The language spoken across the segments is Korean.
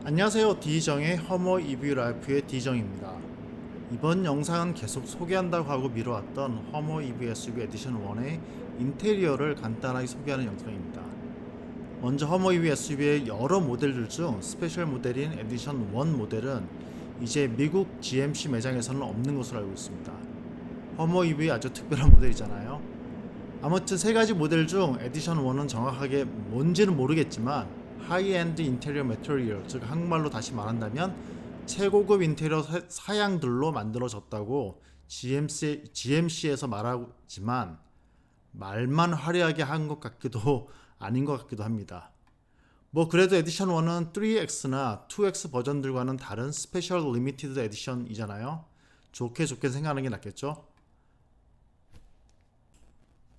안녕하세요. 디정의 허머 EV 라이프의 디정입니다. 이번 영상은 계속 소개한다고 하고 미뤄왔던 허머 EV SUV 에디션 1의 인테리어를 간단하게 소개하는 영상입니다. 먼저 허머 EV SUV의 여러 모델들 중 스페셜 모델인 에디션 1 모델은 이제 미국 GMC 매장에서는 없는 것으로 알고 있습니다. 허머 EV 아주 특별한 모델이잖아요. 아무튼 세 가지 모델 중 에디션 1은 정확하게 뭔지는 모르겠지만 하이엔드 인테리어 매터리얼, 즉 한국말로 다시 말한다면 최고급 인테리어 사양들로 만들어졌다고 GMC에서 말하지만 말만 화려하게 한 것 같기도 아닌 것 같기도 합니다. 뭐 그래도 에디션 1은 3X나 2X 버전들과는 다른 스페셜 리미티드 에디션이잖아요. 좋게 생각하는 게 낫겠죠?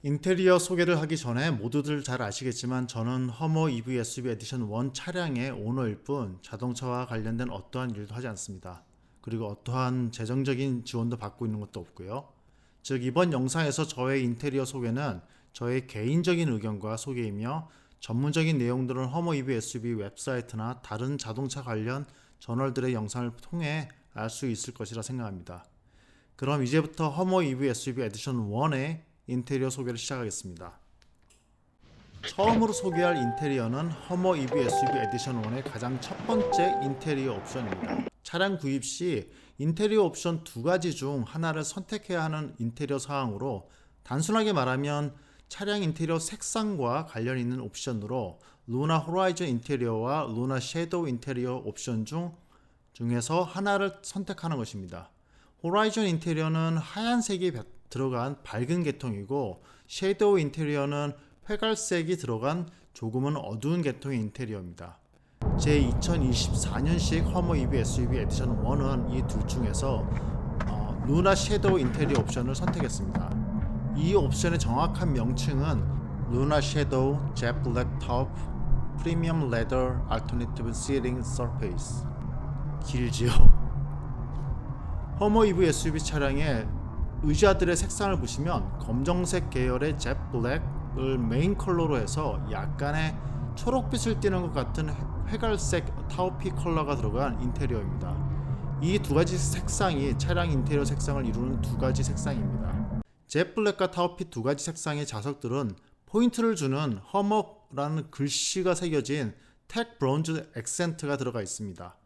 인테리어 소개를 하기 전에 모두들 잘 아시겠지만 저는 허머 EV SUV 에디션 1 차량의 오너일 뿐 자동차와 관련된 어떠한 일도 하지 않습니다. 그리고 어떠한 재정적인 지원도 받고 있는 것도 없고요. 즉 이번 영상에서 저의 인테리어 소개는 저의 개인적인 의견과 소개이며 전문적인 내용들은 허머 EV SUV 웹사이트나 다른 자동차 관련 저널들의 영상을 통해 알 수 있을 것이라 생각합니다. 그럼 이제부터 허머 EV SUV 에디션 1의 인테리어 소개를 시작하겠습니다. 처음으로 소개할 인테리어는 허머 EV SUV 에디션 1의 가장 첫 번째 인테리어 옵션입니다. 차량 구입 시 인테리어 옵션 두 가지 중 하나를 선택해야 하는 인테리어 사항으로 단순하게 말하면 차량 인테리어 색상과 관련 있는 옵션으로 루나 호라이즌 인테리어와 루나 섀도우 인테리어 옵션 중에서 하나를 선택하는 것입니다. 호라이즌 인테리어는 하얀색이 들어간 밝은 계통이고 섀도우 인테리어는 회갈색이 들어간 조금은 어두운 계통의 인테리어입니다. 제 2024년식 허머 EV SUV 에디션 1은 이 둘 중에서 루나 섀도우 인테리어 옵션을 선택했습니다. 이 옵션의 정확한 명칭은 루나 섀도우 젯 블랙 톱 프리미엄 레더 알터네티브 시팅 서페이스. 길지요? 허머 EV SUV 차량의 의자들의 색상을 보시면 검정색 계열의 젯 블랙을 메인 컬러로 해서 약간의 초록빛을 띠는 것 같은 회갈색 타우피 컬러가 들어간 인테리어입니다. 이 두 가지 색상이 차량 인테리어 색상을 이루는 두 가지 색상입니다. 젯 블랙과 타우피 두 가지 색상의 자석들은 포인트를 주는 허머라는 글씨가 새겨진 텍 브론즈 액센트가 들어가 있습니다.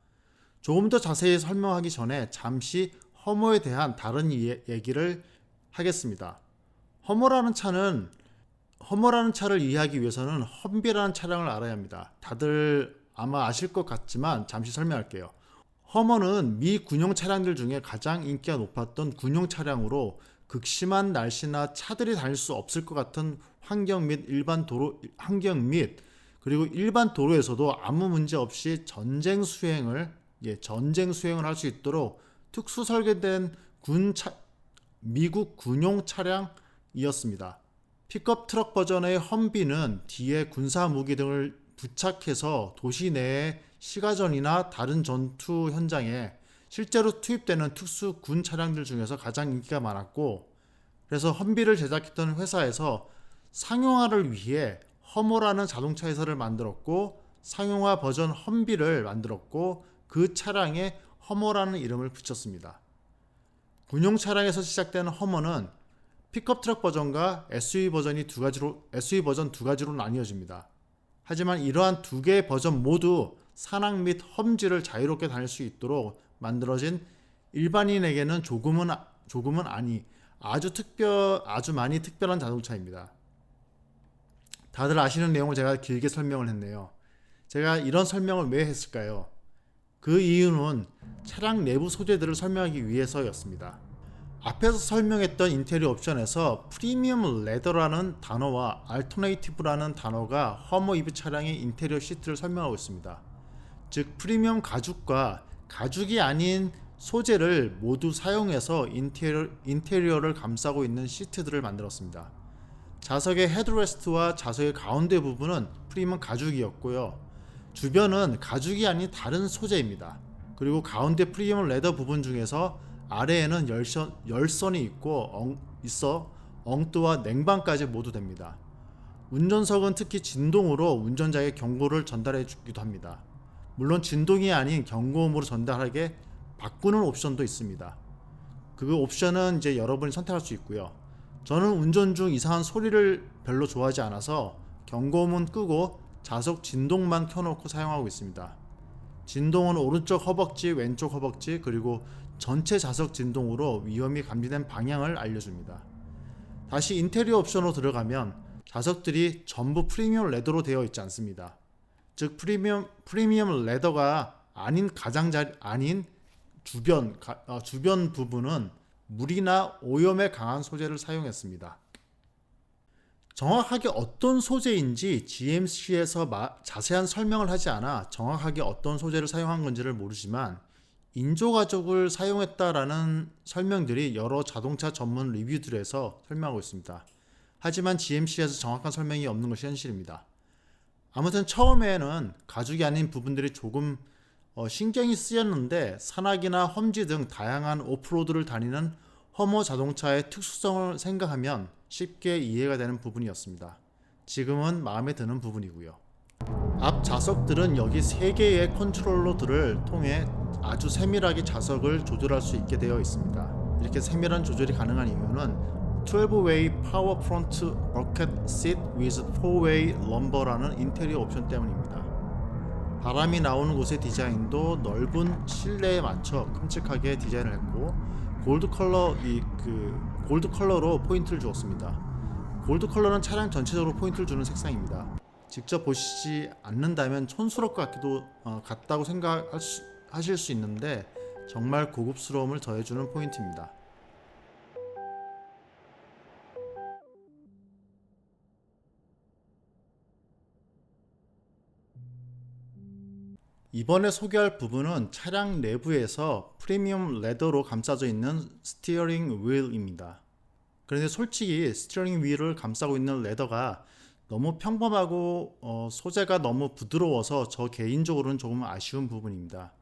조금 더 자세히 설명하기 전에 잠시 허머에 대한 다른 얘기를 하겠습니다. 허머라는 차를 이해하기 위해서는 험비라는 차량을 알아야 합니다. 다들 아마 아실 것 같지만 잠시 설명할게요. 허머는 미 군용 차량들 중에 가장 인기가 높았던 군용 차량으로 극심한 날씨나 차들이 다닐 수 없을 것 같은 환경 및 그리고 일반 도로에서도 아무 문제 없이 전쟁 수행을 할 수 있도록 특수 설계된 미국 군용 차량이었습니다. 픽업 트럭 버전의 험비는 뒤에 군사 무기 등을 부착해서 도시 내의 시가전이나 다른 전투 현장에 실제로 투입되는 특수 군 차량들 중에서 가장 인기가 많았고, 그래서 험비를 제작했던 회사에서 상용화를 위해 허머라는 자동차 회사를 만들었고 상용화 버전 험비를 만들었고 그 차량에 허머라는 이름을 붙였습니다. 군용 차량에서 시작되는 허머는 픽업 트럭 버전과 SUV 버전 두 가지로 나뉘어집니다. 하지만 이러한 두 개의 버전 모두 산악 및 험지를 자유롭게 다닐 수 있도록 만들어진 일반인에게는 아주 많이 특별한 자동차입니다. 다들 아시는 내용을 제가 길게 설명을 했네요. 제가 이런 설명을 왜 했을까요? 그 이유는 차량 내부 소재들을 설명하기 위해서였습니다. 앞에서 설명했던 인테리어 옵션에서 프리미엄 레더라는 단어와 알터네이티브라는 단어가 허머 EV 차량의 인테리어 시트를 설명하고 있습니다. 즉 프리미엄 가죽과 가죽이 아닌 소재를 모두 사용해서 인테리어를 감싸고 있는 시트들을 만들었습니다. 좌석의 헤드레스트와 좌석의 가운데 부분은 프리미엄 가죽이었고요. 주변은 가죽이 아닌 다른 소재입니다. 그리고 가운데 프리미엄 레더 부분 중에서 아래에는 열선이 있어 엉뜨와 냉방까지 모두 됩니다. 운전석은 특히 진동으로 운전자에게 경고를 전달해 주기도 합니다. 물론 진동이 아닌 경고음으로 전달하게 바꾸는 옵션도 있습니다. 그 옵션은 이제 여러분이 선택할 수 있고요. 저는 운전 중 이상한 소리를 별로 좋아하지 않아서 경고음은 끄고 자석 진동만 켜놓고 사용하고 있습니다. 진동은 오른쪽 허벅지, 왼쪽 허벅지, 그리고 전체 자석 진동으로 위험이 감지된 방향을 알려줍니다. 다시 인테리어 옵션으로 들어가면 자석들이 전부 프리미엄 레더로 되어 있지 않습니다. 즉 프리미엄 레더가 아닌 주변 부분은 물이나 오염에 강한 소재를 사용했습니다. 정확하게 어떤 소재인지 GMC에서 자세한 설명을 하지 않아 정확하게 어떤 소재를 사용한 건지를 모르지만 인조가죽을 사용했다라는 설명들이 여러 자동차 전문 리뷰들에서 설명하고 있습니다. 하지만 GMC에서 정확한 설명이 없는 것이 현실입니다. 아무튼 처음에는 가죽이 아닌 부분들이 조금 신경이 쓰였는데 산악이나 험지 등 다양한 오프로드를 다니는 허머 자동차의 특수성을 생각하면 쉽게 이해가 되는 부분이었습니다. 지금은 마음에 드는 부분이고요. 앞 좌석들은 여기 3개의 컨트롤러들을 통해 아주 세밀하게 좌석을 조절할 수 있게 되어 있습니다. 이렇게 세밀한 조절이 가능한 이유는 12-way power front bucket seat with 4-way lumbar라는 인테리어 옵션 때문입니다. 바람이 나오는 곳의 디자인도 넓은 실내에 맞춰 큼직하게 디자인을 했고 골드 컬러로 포인트를 주었습니다. 골드 컬러는 차량 전체적으로 포인트를 주는 색상입니다. 직접 보시지 않는다면 촌스러울 것 같다고 생각하실 수 있는데 정말 고급스러움을 더해주는 포인트입니다. 이번에 소개할 부분은 차량 내부에서 프리미엄 레더로 감싸져 있는 스티어링 휠입니다. 그런데 솔직히 스티어링 휠을 감싸고 있는 레더가 너무 평범하고 소재가 너무 부드러워서 저 개인적으로는 조금 아쉬운 부분입니다.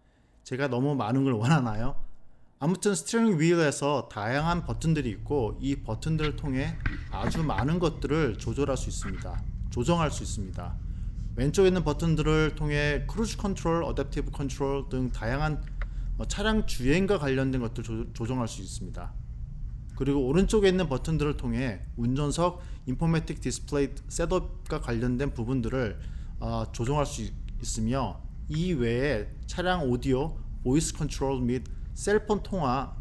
제가 너무 많은 걸 원하나요? 아무튼 스티어링 휠에서 다양한 버튼들이 있고 이 버튼들을 통해 아주 많은 것들을 조정할 수 있습니다. 왼쪽에 있는 버튼들을 통해 크루즈 컨트롤, 어댑티브 컨트롤 등 다양한 차량 주행과 관련된 것들을 조정할 수 있습니다. 그리고 오른쪽에 있는 버튼들을 통해 운전석, 인포매틱 디스플레이 셋업과 관련된 부분들을 조정할 수 있으며 이 외에 차량 오디오, 보이스 컨트롤 및 셀폰 통화,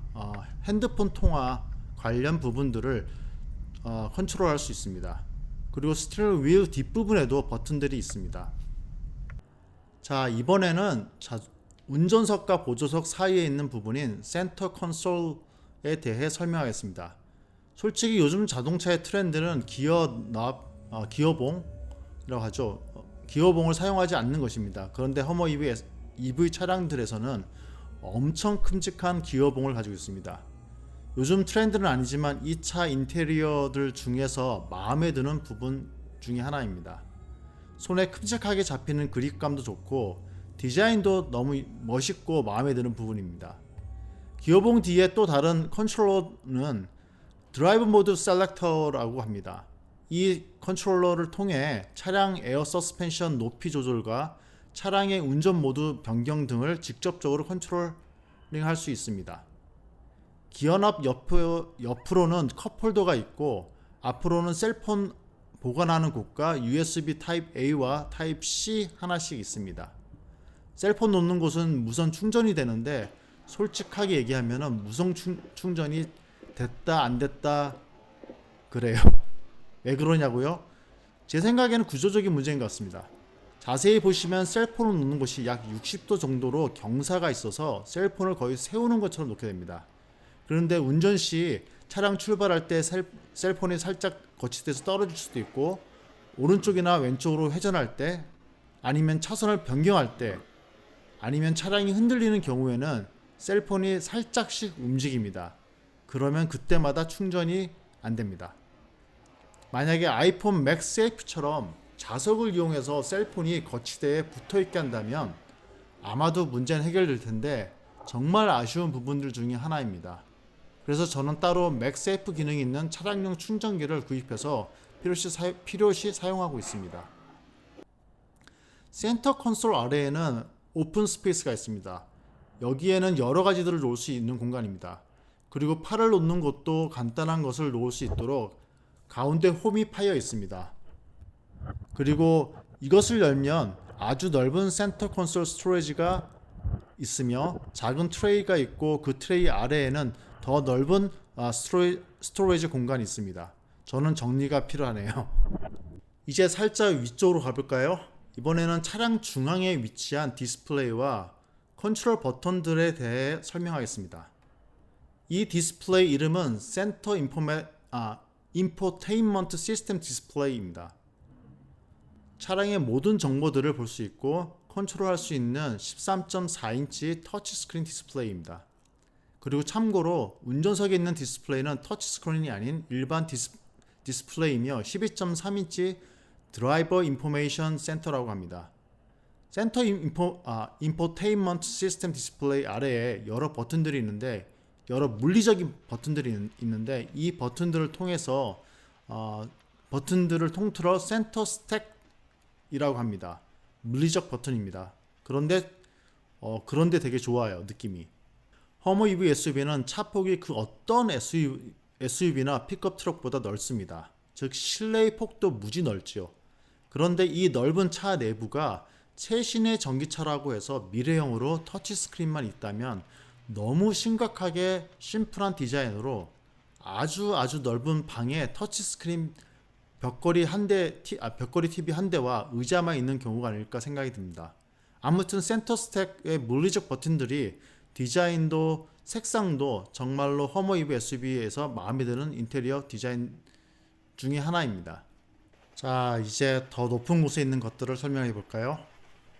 핸드폰 통화 관련 부분들을 컨트롤할 수 있습니다. 그리고 스티어링 휠 뒷부분에도 버튼들이 있습니다. 자, 이번에는 운전석과 보조석 사이에 있는 부분인 센터 콘솔에 대해 설명하겠습니다. 솔직히 요즘 자동차의 트렌드는 기어봉이라고 하죠. 기어봉을 사용하지 않는 것입니다. 그런데 허머 EV 차량들에서는 엄청 큼직한 기어봉을 가지고 있습니다. 요즘 트렌드는 아니지만 이 차 인테리어들 중에서 마음에 드는 부분 중에 하나입니다. 손에 큼직하게 잡히는 그립감도 좋고 디자인도 너무 멋있고 마음에 드는 부분입니다. 기어봉 뒤에 또 다른 컨트롤러는 드라이브 모드 셀렉터라고 합니다. 이 컨트롤러를 통해 차량 에어 서스펜션 높이 조절과 차량의 운전 모드 변경 등을 직접적으로 컨트롤링할 수 있습니다. 기어납 옆으로는 컵홀더가 있고 앞으로는 셀폰 보관하는 곳과 USB 타입 A와 타입 C 하나씩 있습니다. 셀폰 놓는 곳은 무선 충전이 되는데 솔직하게 얘기하면 무선 충전이 됐다 안 됐다 그래요. 왜 그러냐고요? 제 생각에는 구조적인 문제인 것 같습니다. 자세히 보시면 셀폰을 놓는 곳이 약 60도 정도로 경사가 있어서 셀폰을 거의 세우는 것처럼 놓게 됩니다. 그런데 운전 시 차량 출발할 때 셀폰이 살짝 거치대서 떨어질 수도 있고 오른쪽이나 왼쪽으로 회전할 때 아니면 차선을 변경할 때 아니면 차량이 흔들리는 경우에는 셀폰이 살짝씩 움직입니다. 그러면 그때마다 충전이 안 됩니다. 만약에 아이폰 맥세이프처럼 자석을 이용해서 셀폰이 거치대에 붙어있게 한다면 아마도 문제는 해결될 텐데 정말 아쉬운 부분들 중에 하나입니다. 그래서 저는 따로 맥세이프 기능이 있는 차량용 충전기를 구입해서 필요시 사용하고 있습니다. 센터 콘솔 아래에는 오픈 스페이스가 있습니다. 여기에는 여러 가지들을 놓을 수 있는 공간입니다. 그리고 팔을 놓는 곳도 간단한 것을 놓을 수 있도록 가운데 홈이 파여 있습니다. 그리고 이것을 열면 아주 넓은 센터 콘솔 스토리지가 있으며 작은 트레이가 있고 그 트레이 아래에는 더 넓은 스토리지 공간이 있습니다. 저는 정리가 필요하네요. 이제 살짝 위쪽으로 가볼까요? 이번에는 차량 중앙에 위치한 디스플레이와 컨트롤 버튼들에 대해 설명하겠습니다. 이 디스플레이 이름은 센터 인포테인먼트 시스템 디스플레이입니다. 차량의 모든 정보들을 볼 수 있고 컨트롤할 수 있는 13.4인치 터치스크린 디스플레이입니다. 그리고 참고로 운전석에 있는 디스플레이는 터치스크린이 아닌 일반 디스플레이이며 12.3인치 드라이버 인포메이션 센터라고 합니다. 센터 인포테인먼트 시스템 디스플레이 아래에 여러 버튼들이 있는데 여러 물리적인 버튼들이 있는데 이 버튼들을 통해서 버튼들을 통틀어 센터 스택이라고 합니다. 물리적 버튼입니다. 그런데 되게 좋아요, 느낌이. 허머 EV SUV는 차폭이 그 어떤 SUV나 픽업 트럭보다 넓습니다. 즉 실내의 폭도 무지 넓지요. 그런데 이 넓은 차 내부가 최신의 전기차라고 해서 미래형으로 터치스크린만 있다면 너무 심각하게 심플한 디자인으로 아주 넓은 방에 터치스크린 벽걸이 TV 한 대와 의자만 있는 경우가 아닐까 생각이 듭니다. 아무튼 센터 스택의 물리적 버튼들이 디자인도 색상도 정말로 허머 EV SUV에서 마음에 드는 인테리어 디자인 중에 하나입니다. 자, 이제 더 높은 곳에 있는 것들을 설명해 볼까요?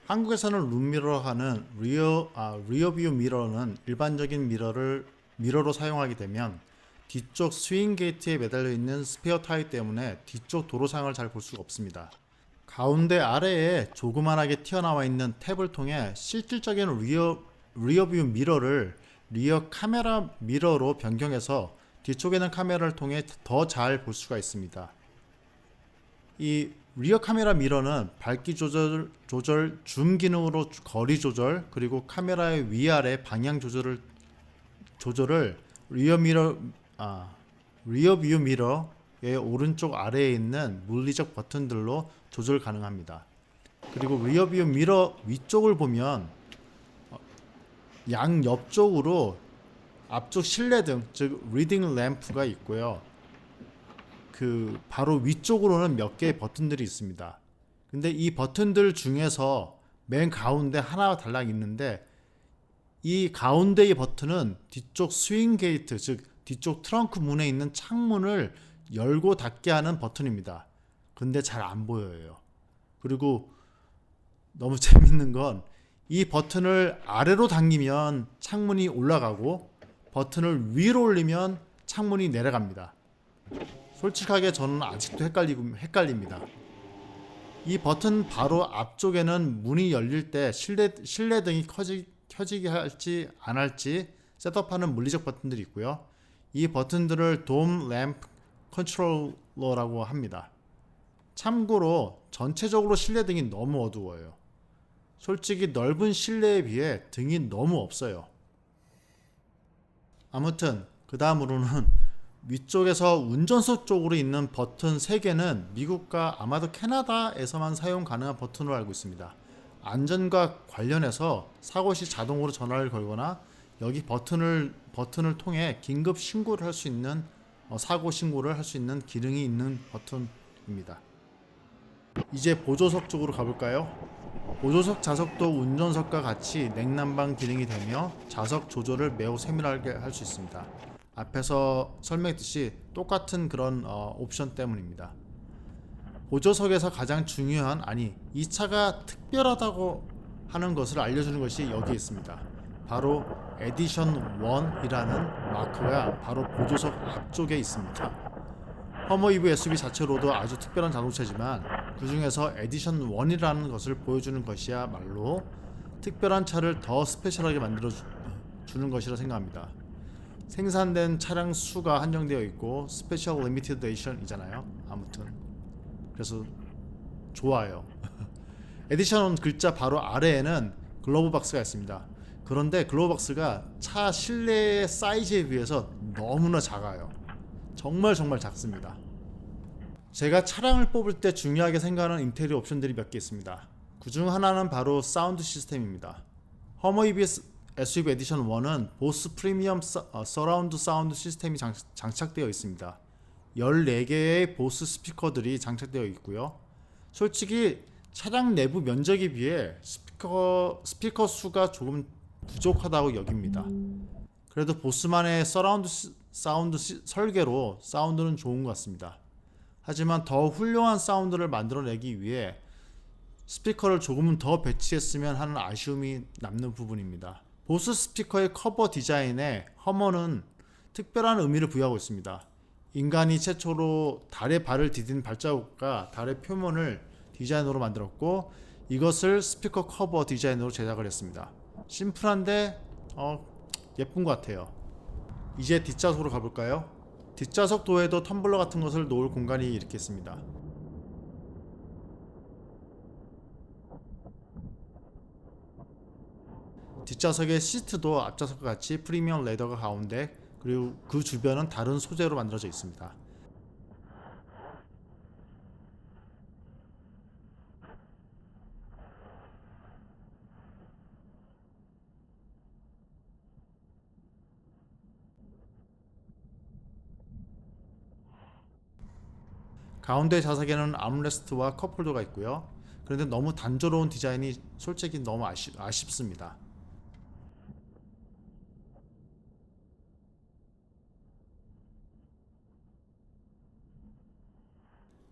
한국에서는 룸미러로 하는 리어뷰 미러는 일반적인 미러로 사용하게 되면 뒤쪽 스윙 게이트에 매달려 있는 스페어 타입 때문에 뒤쪽 도로상을 잘 볼 수가 없습니다. 가운데 아래에 조그만하게 튀어나와 있는 탭을 통해 실질적인 리어뷰 미러를 리어 카메라 미러로 변경해서 뒤쪽에 있는 카메라를 통해 더 잘 볼 수가 있습니다. 이 리어 카메라 미러는 밝기 조절, 줌 기능으로 거리 조절, 그리고 카메라의 위아래 방향 조절을 리어뷰 미러의 오른쪽 아래에 있는 물리적 버튼들로 조절 가능합니다. 그리고 리어뷰 미러 위쪽을 보면 양 옆쪽으로 앞쪽 실내등, 즉 리딩 램프가 있고요. 그 바로 위쪽으로는 몇 개의 버튼들이 있습니다. 근데 이 버튼들 중에서 맨 가운데 하나가 달랑 있는데 이 가운데의 버튼은 뒤쪽 스윙 게이트, 즉 뒤쪽 트렁크 문에 있는 창문을 열고 닫게 하는 버튼입니다. 근데 잘 안 보여요. 그리고 너무 재밌는 건 이 버튼을 아래로 당기면 창문이 올라가고 버튼을 위로 올리면 창문이 내려갑니다. 솔직하게 저는 아직도 헷갈립니다. 이 버튼 바로 앞쪽에는 문이 열릴 때 실내등이 켜지게 할지 안 할지 셋업하는 물리적 버튼들이 있고요. 이 버튼들을 돔 램프 컨트롤러라고 합니다. 참고로 전체적으로 실내등이 너무 어두워요. 솔직히 넓은 실내에 비해 등이 너무 없어요. 아무튼 그 다음으로는 위쪽에서 운전석 쪽으로 있는 버튼 3개는 미국과 아마도 캐나다에서만 사용 가능한 버튼으로 알고 있습니다. 안전과 관련해서 사고 시 자동으로 전화를 걸거나 여기 버튼을 통해 긴급 신고를 할 수 있는 사고 신고를 할 수 있는 기능이 있는 버튼입니다. 이제 보조석 쪽으로 가볼까요? 보조석 좌석도 운전석과 같이 냉난방 기능이 되며 좌석 조절을 매우 세밀하게 할 수 있습니다. 앞에서 설명했듯이 똑같은 그런 옵션 때문입니다. 보조석에서 가장 중요한, 이 차가 특별하다고 하는 것을 알려주는 것이 여기에 있습니다. 바로 에디션 1이라는 마크가 바로 보조석 앞쪽에 있습니다. 허머 EV SUV 자체로도 아주 특별한 자동차지만 그 중에서 에디션 1이라는 것을 보여주는 것이야말로 특별한 차를 더 스페셜하게 만들어 주는 것이라 생각합니다. 생산된 차량 수가 한정되어 있고 스페셜 리미티드 에디션이잖아요. 아무튼 그래서 좋아요. 에디션 글자 바로 아래에는 글로브 박스가 있습니다. 그런데 글로브 박스가 차 실내의 사이즈에 비해서 너무나 작아요. 정말 작습니다. 제가 차량을 뽑을 때 중요하게 생각하는 인테리어 옵션들이 몇 개 있습니다. 그 중 하나는 바로 사운드 시스템입니다. 허머 EBS SUV 에디션 1은 보스 프리미엄 서라운드 사운드 시스템이 장착되어 있습니다. 14개의 보스 스피커들이 장착되어 있고요. 솔직히 차량 내부 면적에 비해 스피커 수가 조금 부족하다고 여깁니다. 그래도 보스만의 서라운드 사운드 설계로 사운드는 좋은 것 같습니다. 하지만 더 훌륭한 사운드를 만들어내기 위해 스피커를 조금은 더 배치했으면 하는 아쉬움이 남는 부분입니다. 보스 스피커의 커버 디자인에 허머는 특별한 의미를 부여하고 있습니다. 인간이 최초로 달에 발을 디딘 발자국과 달의 표면을 디자인으로 만들었고, 이것을 스피커 커버 디자인으로 제작을 했습니다. 심플한데 예쁜 것 같아요. 이제 뒷좌석으로 가볼까요? 뒷좌석 도에도 텀블러 같은 것을 놓을 공간이 이렇게 있습니다. 뒷좌석의 시트도 앞좌석과 같이 프리미엄 레더가 가운데, 그리고 그 주변은 다른 소재로 만들어져 있습니다. 가운데 좌석에는 암레스트와 컵홀더가 있고요. 그런데 너무 단조로운 디자인이 솔직히 너무 아쉽습니다.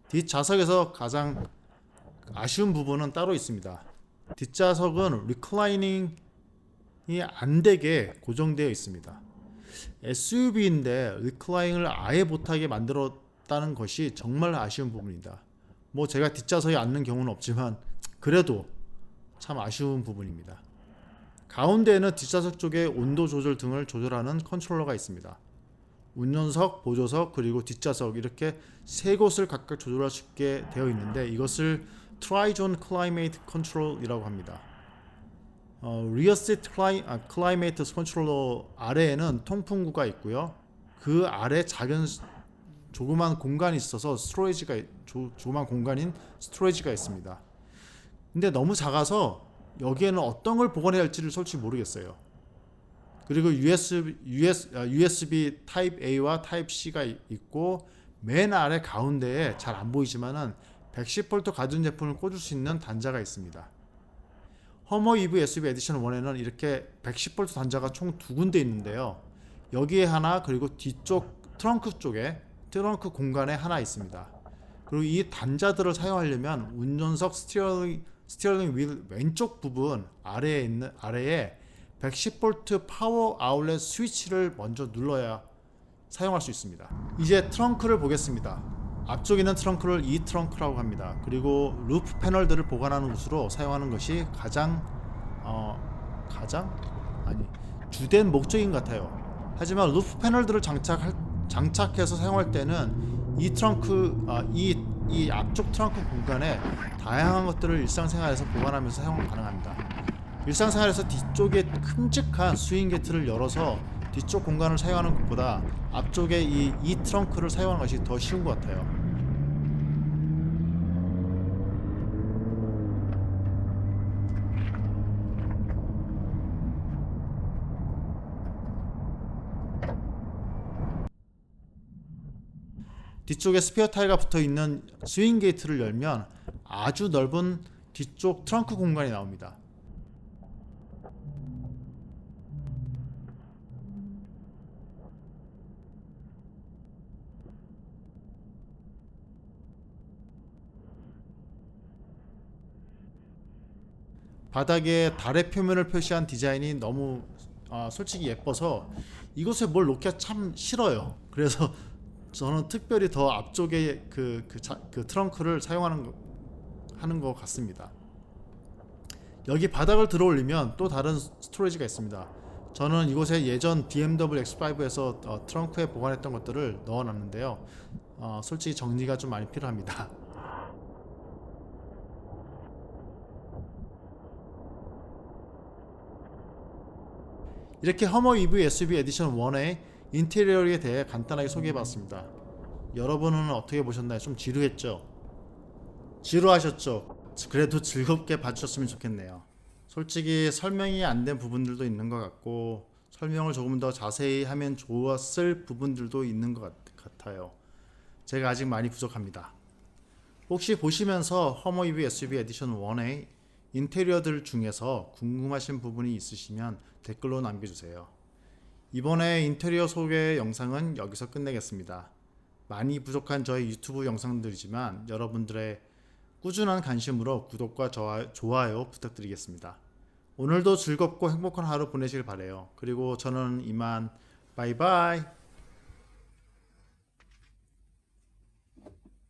뒷좌석에서 가장 아쉬운 부분은 따로 있습니다. 뒷좌석은 리클라이닝이 안되게 고정되어 있습니다. SUV인데 리클라이닝을 아예 못하게 만들었다는 것이 정말 아쉬운 부분입니다. 뭐 제가 뒷좌석에 앉는 경우는 없지만 그래도 참 아쉬운 부분입니다. 가운데에는 뒷좌석 쪽에 온도 조절 등을 조절하는 컨트롤러가 있습니다. 운전석, 보조석, 그리고 뒷좌석 이렇게 세 곳을 각각 조절할 수 있게 되어 있는데, 이것을 트라이존 클라이메이트 컨트롤이라고 합니다. 리어 시트 클라이메이트 컨트롤러 아래에는 통풍구가 있고요. 그 아래 조그만 공간이 있어서 조그만 공간인 스토리지가 있습니다. 근데 너무 작아서 여기에는 어떤 걸 보관해야 할지를 솔직히 모르겠어요. 그리고 USB 타입 A와 타입 C가 있고, 맨 아래 가운데에 잘 안 보이지만은 110V 가전 제품을 꽂을 수 있는 단자가 있습니다. 허머 EV SUV 에디션 1에는 이렇게 110V 단자가 총 2군데 있는데요. 여기에 하나, 그리고 뒤쪽 트렁크 공간에 하나 있습니다. 그리고 이 단자들을 사용하려면 운전석 스티어링 휠 왼쪽 부분 아래에 110V 파워 아울렛 스위치를 먼저 눌러야 사용할 수 있습니다. 이제 트렁크를 보겠습니다. 앞쪽에 있는 트렁크를 트렁크라고 합니다. 그리고 루프 패널들을 보관하는 곳으로 사용하는 것이 주된 목적인 것 같아요. 하지만 루프 패널들을 장착해서 사용할 때는 이 앞쪽 트렁크 공간에 다양한 것들을 일상생활에서 보관하면서 사용 가능합니다. 일상생활에서 뒤쪽에 큼직한 스윙 게이트를 열어서 뒤쪽 공간을 사용하는 것보다 앞쪽에 이 트렁크를 사용하는 것이 더 쉬운 것 같아요. 뒤쪽에 스페어 타이어가 붙어 있는 스윙 게이트를 열면 아주 넓은 뒤쪽 트렁크 공간이 나옵니다. 바닥에 달의 표면을 표시한 디자인이 너무 솔직히 예뻐서 이곳에 뭘 놓기가 참 싫어요. 그래서 저는 특별히 더 앞쪽에 그 트렁크를 사용하는 하는 것 같습니다. 여기 바닥을 들어 올리면 또 다른 스토리지가 있습니다. 저는 이곳에 예전 BMW X5에서 트렁크에 보관했던 것들을 넣어놨는데요. 솔직히 정리가 좀 많이 필요합니다. 이렇게 허머 EV SUV 에디션 1의 인테리어에 대해 간단하게 소개해봤습니다. 여러분은 어떻게 보셨나요? 좀 지루했죠? 지루하셨죠? 그래도 즐겁게 봐주셨으면 좋겠네요. 솔직히 설명이 안 된 부분들도 있는 것 같고 설명을 조금 더 자세히 하면 좋았을 부분들도 있는 것 같아요. 제가 아직 많이 부족합니다. 혹시 보시면서 허머 EV SUV 에디션 1의 인테리어들 중에서 궁금하신 부분이 있으시면 댓글로 남겨주세요. 이번에 인테리어 소개 영상은 여기서 끝내겠습니다. 많이 부족한 저의 유튜브 영상들이지만 여러분들의 꾸준한 관심으로 구독과 좋아요 부탁드리겠습니다. 오늘도 즐겁고 행복한 하루 보내시길 바래요. 그리고 저는 이만 바이바이.